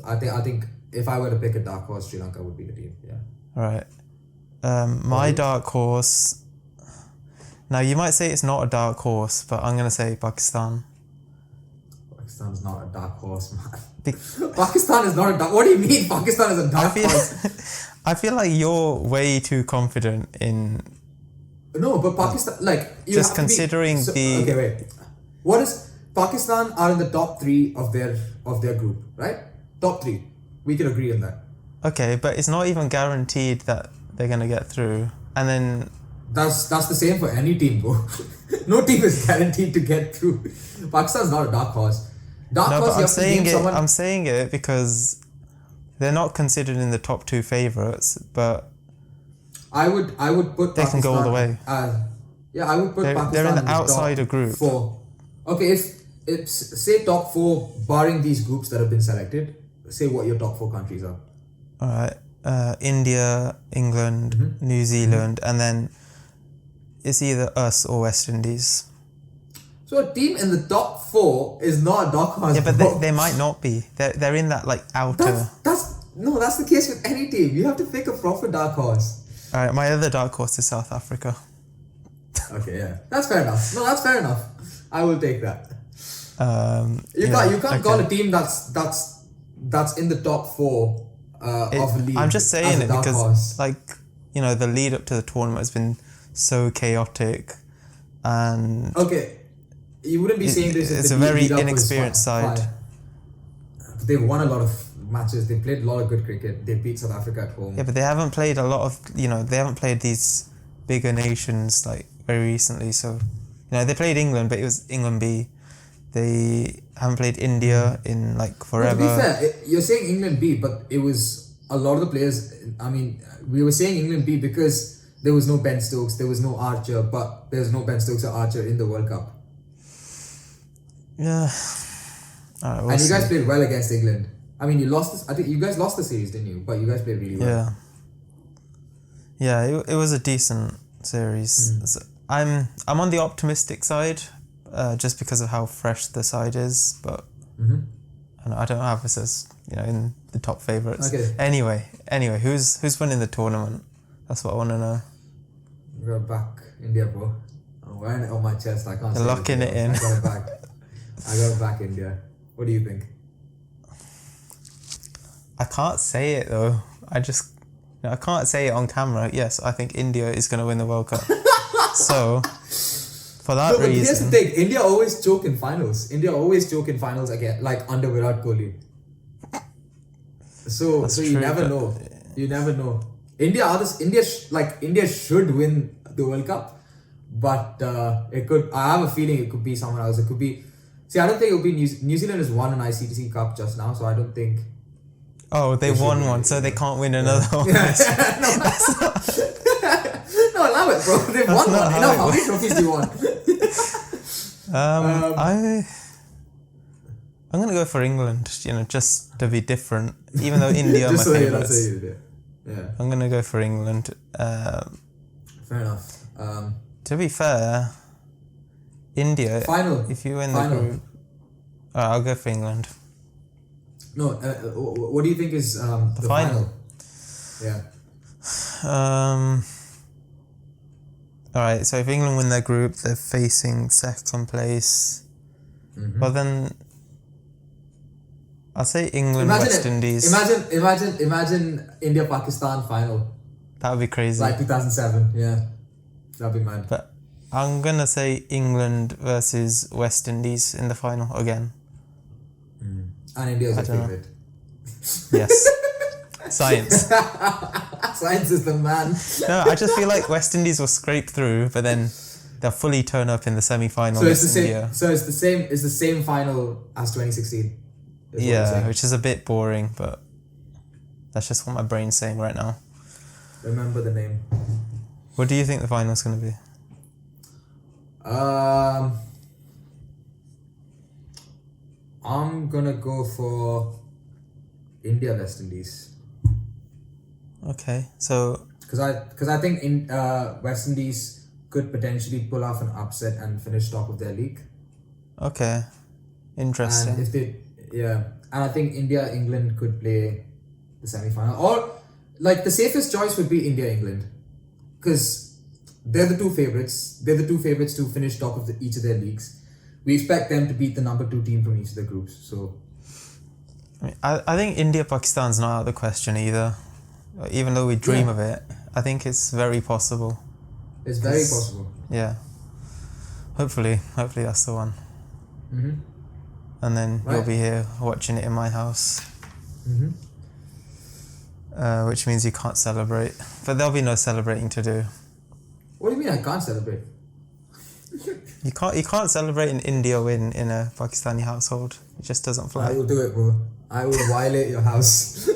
I think if I were to pick a dark horse, Sri Lanka would be the team. Yeah. All right. My dark horse. Now you might say it's not a dark horse, but I'm gonna say Pakistan. Pakistan's not a dark horse, man. Pakistan is not a dark. What do you mean? Pakistan is a dark horse? I feel like you're way too confident in. No, but Pakistan, you just considering Okay, wait. What is Pakistan are in the top 3 of their group, right? Top 3. We can agree on that. Okay, but it's not even guaranteed that they're gonna get through, and then That's the same for any team, bro. No team is guaranteed to get through. Pakistan's not a dark horse. No, but I'm saying it because they're not considered in the top 2 favourites, but I would put they Pakistan, can go all the way. I would put Pakistan. They're in the outsider group. 4. Okay, if say top 4, barring these groups that have been selected, say what your top 4 countries are. All right, India, England, New Zealand, and then it's either us or West Indies. So a team in the top 4 is not a dark horse. Yeah, but they might not be. They're in that like outer. That's the case with any team. You have to pick a proper dark horse. All right, my other dark horse is South Africa. Okay, yeah, that's fair enough. No, that's fair enough. I will take that. You can't call a team that's in the top 4 of a league. I'm just saying it because horse. The lead up to the tournament has been so chaotic, and okay. You wouldn't be saying this. It's a very inexperienced side. They've won a lot of matches. They played a lot of good cricket. They beat South Africa at home. Yeah, but they haven't played a lot of. They haven't played these bigger nations like very recently. So, they played England, but it was England B. They haven't played India in like forever. Well, to be fair, you're saying England B, but it was a lot of the players. I mean, we were saying England B because there was no Ben Stokes, there was no Archer, but there's no Ben Stokes or Archer in the World Cup. Yeah. All right, and you guys played well against England. I mean, you lost this. I think you guys lost the series, didn't you? But you guys played really well. Yeah. Yeah, it was a decent series. So I'm on the optimistic side, just because of how fresh the side is. But I don't have us as in the top favourites. Okay. Anyway, who's winning the tournament? That's what I want to know. We're back India, bro. I'm wearing it on my chest. I can't. You're locking it in. I got it back. I got it back, India. What do you think? I can't say it though. I can't say it on camera. Yes, I think India is going to win the World Cup. So, for that reason... Here's the thing. India always choke in finals. Again, like under Virat Kohli. So you never know. You never know. India should win the World Cup. But it could... I have a feeling it could be someone else. It could be... See, I don't think it will be... New Zealand has won an ICC Cup just now, so I don't think... Oh, they won one, so they can't win another one. No, allow it, bro. They've won one. How many trophies do you want? I'm gonna go for England. Just to be different, even though India are my favourites. Yeah. I'm gonna go for England. Fair enough. To be fair, India. Final. If you win the group, I'll go for England. No, what do you think is the final? Yeah. Alright, so if England win their group, they're facing second place. Well then, I'll say England, West Indies. Imagine India-Pakistan final. That would be crazy. Like 2007, yeah. That'd be mad. But I'm gonna say England versus West Indies in the final again. And India is your favourite. Yes. Science. Science is the man. No, I just feel like West Indies will scrape through, but then they'll fully turn up in the semi-final. So it's the same. So it's the same final as 2016. Yeah, which is a bit boring, but that's just what my brain's saying right now. Remember the name. What do you think the final's going to be? I'm gonna go for India West Indies. Okay, so because I think West Indies could potentially pull off an upset and finish top of their league. Okay, interesting. And and I think England could play the semi-final, or like the safest choice would be India England, because they're the two favorites. They're the two favorites to finish top of each of their leagues. We expect them to beat the number 2 team from each of the groups. So, I think India-Pakistan's not out of the question either. Even though we dream of it, I think it's very possible. It's very possible. Yeah. Hopefully that's the one. And then you'll be here watching it in my house. Which means you can't celebrate. But there'll be no celebrating to do. What do you mean I can't celebrate? You can't celebrate an India win in a Pakistani household. It just doesn't fly. I will do it, bro. I will violate your house.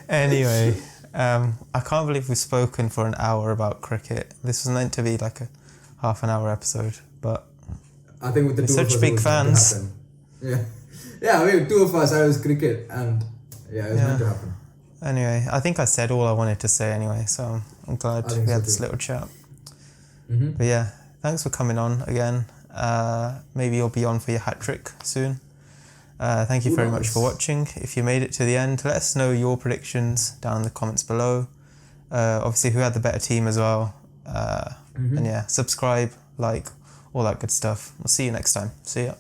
Anyway, I can't believe we've spoken for an hour about cricket. This was meant to be like a half an hour episode, but I think with the two such of us, big it was meant to fans. happen. Yeah. I mean, two of us. I was cricket, and it was meant to happen. Anyway, I think I said all I wanted to say anyway, so I'm glad we had this little chat. Mm-hmm. But yeah, thanks for coming on again. Maybe you'll be on for your hat trick soon. Thank you very much for watching. If you made it to the end, let us know your predictions down in the comments below. Obviously, who had the better team as well. And yeah, subscribe, like, all that good stuff. We'll see you next time. See ya.